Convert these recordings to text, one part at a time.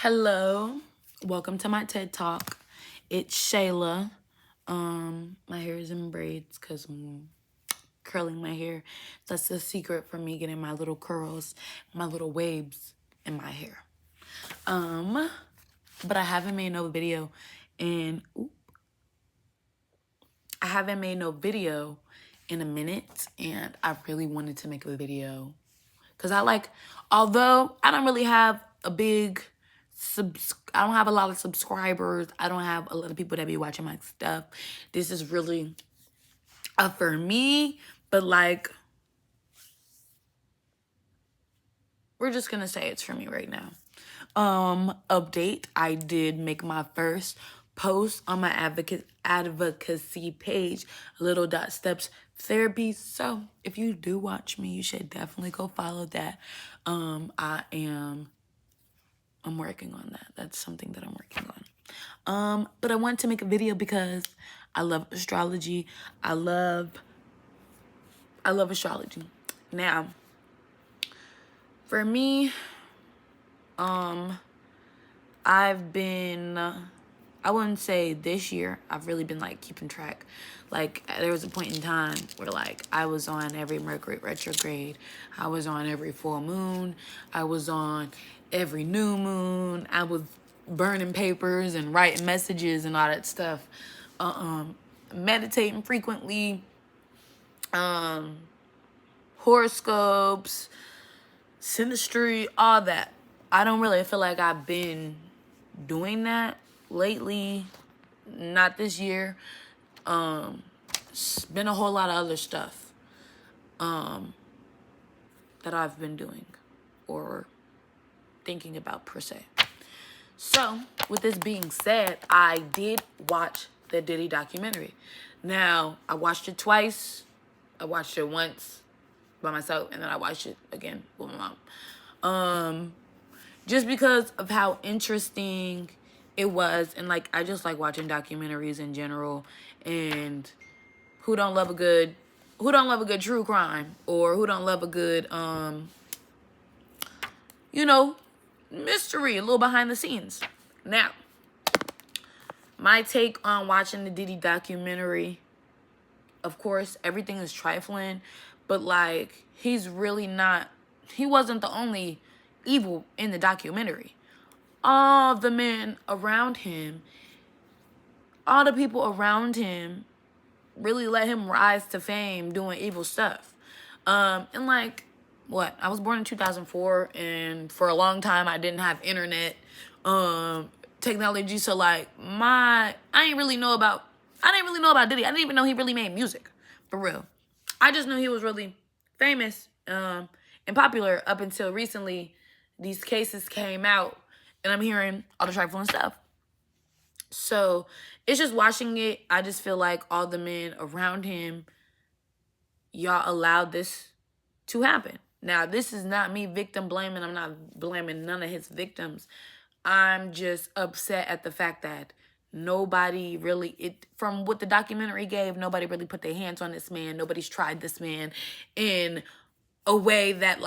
Hello, welcome to my TED Talk. It's Shayla. My hair is in braids because I'm curling my hair. That's the secret for me getting my little curls, my little waves in my hair. But I haven't made no video in in a minute, and I really wanted to make a video because although I don't really have a big I don't have a lot of subscribers. I don't have a lot of people that be watching my stuff. This is really for me, but we're just gonna say it's for me right now. Update. I did make my first post on my advocacy page, Little Dot Steps Therapy. So if you do watch me, you should definitely go follow that. I'm working on that. That's something that I'm working on. But I wanted to make a video because I love astrology. I love astrology. Now, for me, I've been, I wouldn't say this year, I've really been keeping track. There was a point in time where I was on every Mercury retrograde. I was on every full moon. I was on every new moon. I was burning papers and writing messages and all that stuff. Meditating frequently. Horoscopes, synastry, all that. I don't really feel like I've been doing that lately. Not this year. It's been a whole lot of other stuff that I've been doing or thinking about per se. So, with this being said, I did watch the Diddy documentary. Now, I watched it twice. I watched it once by myself, and then I watched it again with my mom. Just because of how interesting it was, and I just like watching documentaries in general, and who don't love a good true crime, or who don't love a good mystery, a little behind the scenes. Now, my take on watching the Diddy documentary, of course, everything is trifling, but he wasn't the only evil in the documentary. All the men around him, all the people around him really let him rise to fame doing evil stuff. I was born in 2004, and for a long time I didn't have internet technology, so I didn't really know about Diddy. I didn't even know he really made music, for real. I just knew he was really famous and popular up until recently. These cases came out, and I'm hearing all the trifling stuff. So it's just watching it, I just feel like all the men around him, y'all allowed this to happen. Now, this is not me victim blaming. I'm not blaming none of his victims. I'm just upset at the fact that nobody really, from what the documentary gave, nobody really put their hands on this man. Nobody's tried this man in a way that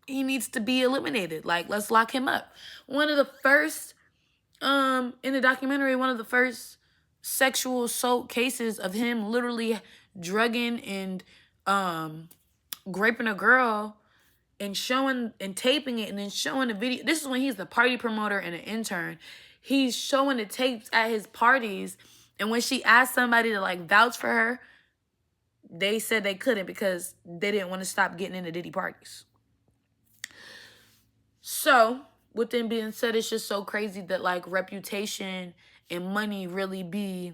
he needs to be eliminated. Let's lock him up. One of the first, in the documentary, one of the first sexual assault cases of him literally drugging and raping a girl and showing and taping it and then showing the video. This is when he's the party promoter and an intern. He's showing the tapes at his parties, and when she asked somebody to vouch for her, they said they couldn't because they didn't want to stop getting into Diddy parties. So, with them being said, it's just so crazy that reputation and money really be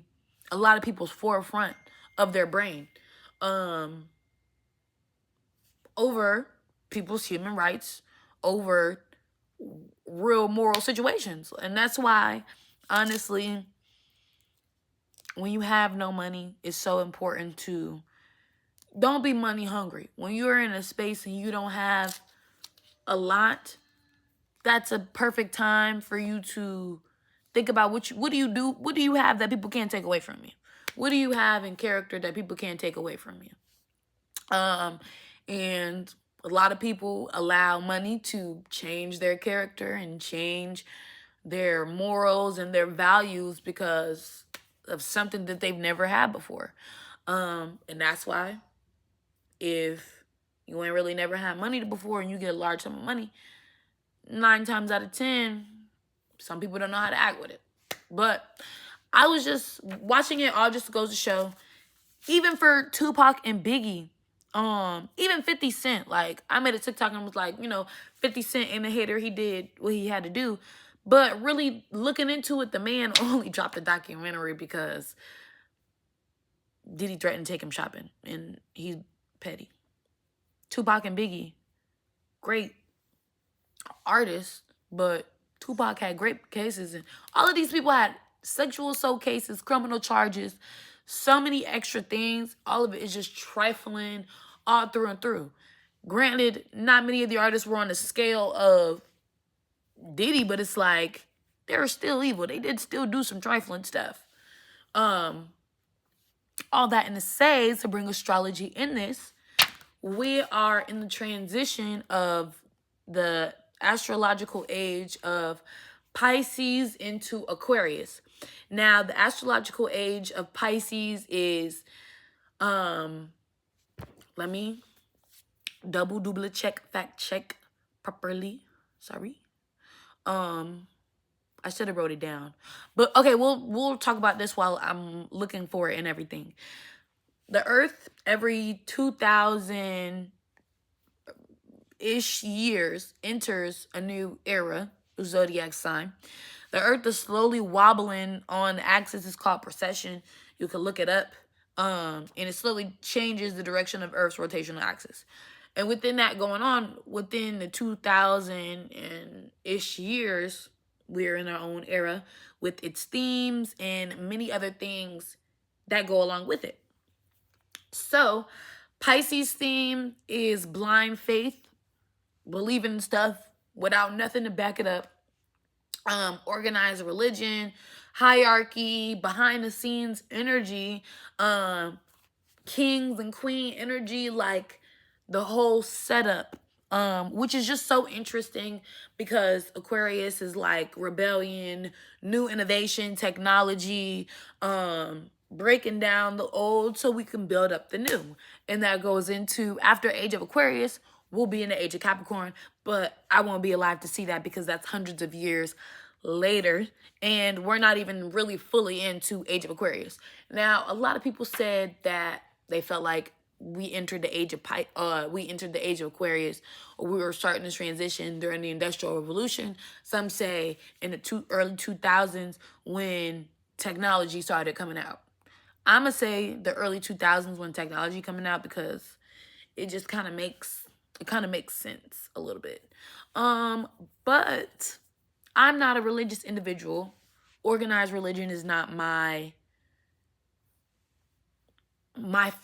a lot of people's forefront of their brain over people's human rights, over real moral situations. And that's why, honestly, when you have no money, it's so important to don't be money hungry. When you're in a space and you don't have a lot, that's a perfect time for you to think about what do you have that people can't take away from you? What do you have in character that people can't take away from you? And a lot of people allow money to change their character and change their morals and their values because of something that they've never had before. And that's why if you ain't really never had money before and you get a large sum of money, 9 times out of 10, some people don't know how to act with it. But I was just watching it all just goes to show, even for Tupac and Biggie, even 50 Cent, like, I made a TikTok and was like, 50 Cent ain't a hater. He did what he had to do. But really looking into it, the man only dropped a documentary because Diddy threatened to take him shopping, and he's petty. Tupac and Biggie, great artists, but Tupac had great cases, and all of these people had sexual assault cases, criminal charges, so many extra things. All of it is just trifling all through and through. Granted, not many of the artists were on the scale of Diddy, but it's like, they're still evil. They did still do some trifling stuff. All that in to say, to bring astrology in this, we are in the transition of the astrological age of Pisces into Aquarius. Now, the astrological age of Pisces is, let me double check, fact check properly. Sorry. I should have wrote it down. But okay, we'll talk about this while I'm looking for it and everything. The Earth, every 2,000-ish years, enters a new era, zodiac sign. The Earth is slowly wobbling on the axis. It's called precession. You can look it up. And it slowly changes the direction of Earth's rotational axis. And within that going on, within the 2,000-ish years, we're in our own era with its themes and many other things that go along with it. So, Pisces theme is blind faith, believing in stuff without nothing to back it up. Organized religion, hierarchy, behind the scenes energy, kings and queen energy, like the whole setup, which is just so interesting because Aquarius is like rebellion, new innovation, technology, breaking down the old so we can build up the new. And that goes into, after age of Aquarius, we'll be in the age of Capricorn, but I won't be alive to see that because that's hundreds of years later, and we're not even really fully into age of Aquarius. Now, a lot of people said that they felt like we entered the age of Aquarius, or we were starting to transition during the Industrial Revolution. Some say in the early 2000s when technology started coming out. I'm gonna say the early 2000s when technology coming out because it just kind of makes sense a little bit. But I'm not a religious individual. Organized religion is not my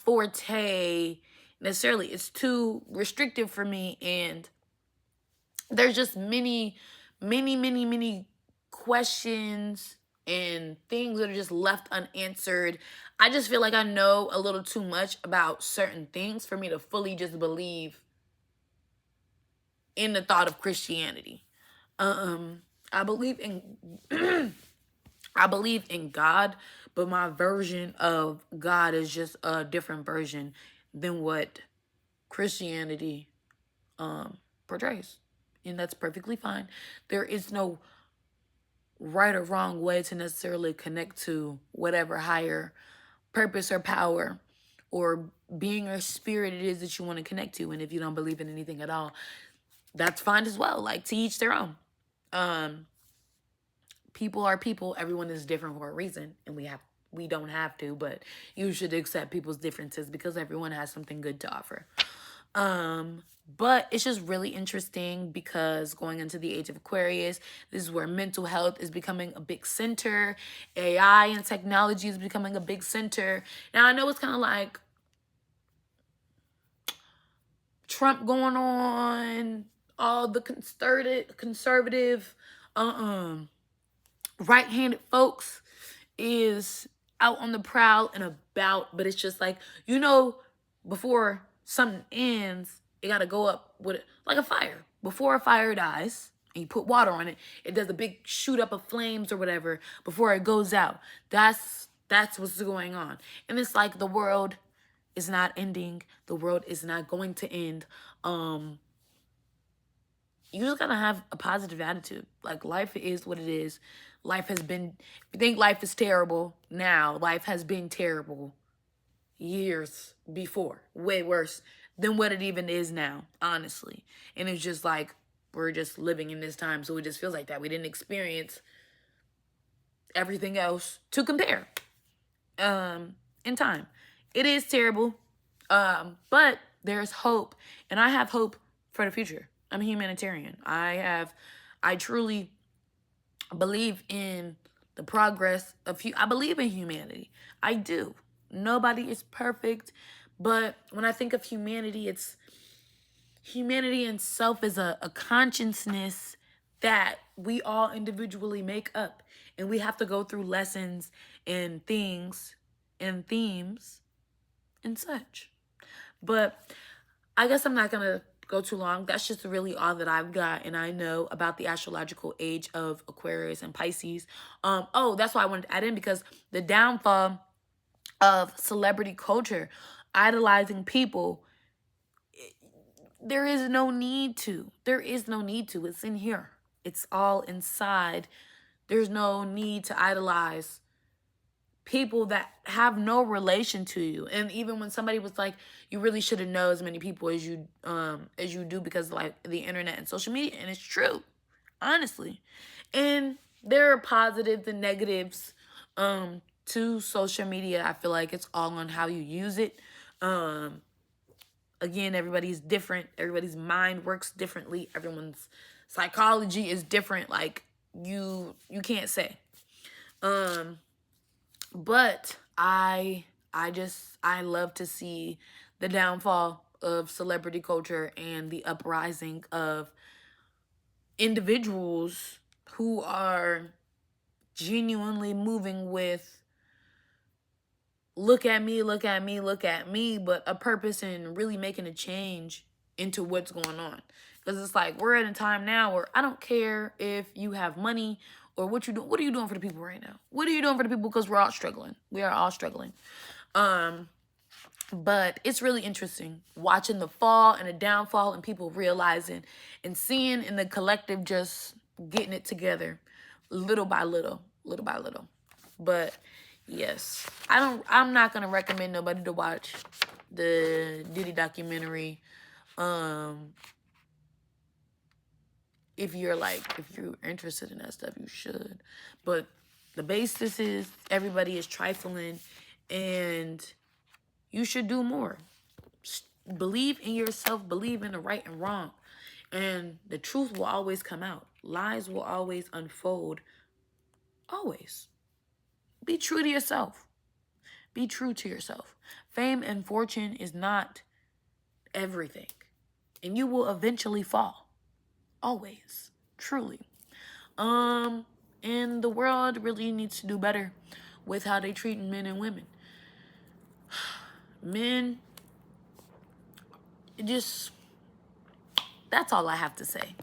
forte necessarily. It's too restrictive for me, and there's just many questions and things that are just left unanswered. I just feel like I know a little too much about certain things for me to fully just believe in the thought of Christianity. I believe in I believe in God, but my version of God is just a different version than what Christianity portrays. And that's perfectly fine. There is no right or wrong way to necessarily connect to whatever higher purpose or power or being or spirit it is that you want to connect to. And if you don't believe in anything at all, that's fine as well. Like, to each their own. People are people. Everyone is different for a reason, and we don't have to, but you should accept people's differences because everyone has something good to offer. But it's just really interesting because going into the age of Aquarius, this is where mental health is becoming a big center. AI and technology is becoming a big center. Now, I know it's kind of like Trump going on, all the conservative, right-handed folks is out on the prowl and about, but it's just like, before something ends, it got to go up with like a fire. Before a fire dies, and you put water on it, it does a big shoot up of flames or whatever before it goes out. That's what's going on. And it's like the world is not ending. The world is not going to end. You just gotta have a positive attitude. Like, life is what it is. Life has been, if you think life is terrible now, life has been terrible years before. Way worse than what it even is now, honestly. And it's just like, we're just living in this time, so it just feels like that. We didn't experience everything else to compare in time. It is terrible, but there's hope, and I have hope for the future. I'm a humanitarian. I truly believe in the progress of I believe in humanity. I do. Nobody is perfect, but when I think of humanity, it's humanity itself is a consciousness that we all individually make up, and we have to go through lessons and things and themes and such. But I guess I'm not gonna go too long. That's just really all that I've got and I know about the astrological age of Aquarius and Pisces. Oh, that's why I wanted to add in, because the downfall of celebrity culture, idolizing people, there is no need to. There is no need to. It's in here. It's all inside. There's no need to idolize people that have no relation to you. And even when somebody was like, you really shouldn't know as many people as you do because like the internet and social media, and it's true, honestly. And there are positives and negatives to social media. I feel like it's all on how you use it. Again, everybody's different. Everybody's mind works differently. Everyone's psychology is different. Like, you can't say. But I love to see the downfall of celebrity culture and the uprising of individuals who are genuinely moving with look at me, look at me, look at me, but a purpose and really making a change into what's going on. Because it's like, we're at a time now where I don't care if you have money or what you do. What are you doing for the people right now? What are you doing for the people? Because we're all struggling. We are all struggling. But it's really interesting watching the fall and the downfall and people realizing and seeing in the collective just getting it together little by little, little by little. But yes, I'm not going to recommend nobody to watch the Diddy documentary. If you're interested in that stuff, you should. But the basis is everybody is trifling, and you should do more. Believe in yourself, believe in the right and wrong, and the truth will always come out. Lies will always unfold. Always. Be true to yourself. Be true to yourself. Fame and fortune is not everything, and you will eventually fall. Always. Truly. And the world really needs to do better with how they treat men and women. Men, that's all I have to say.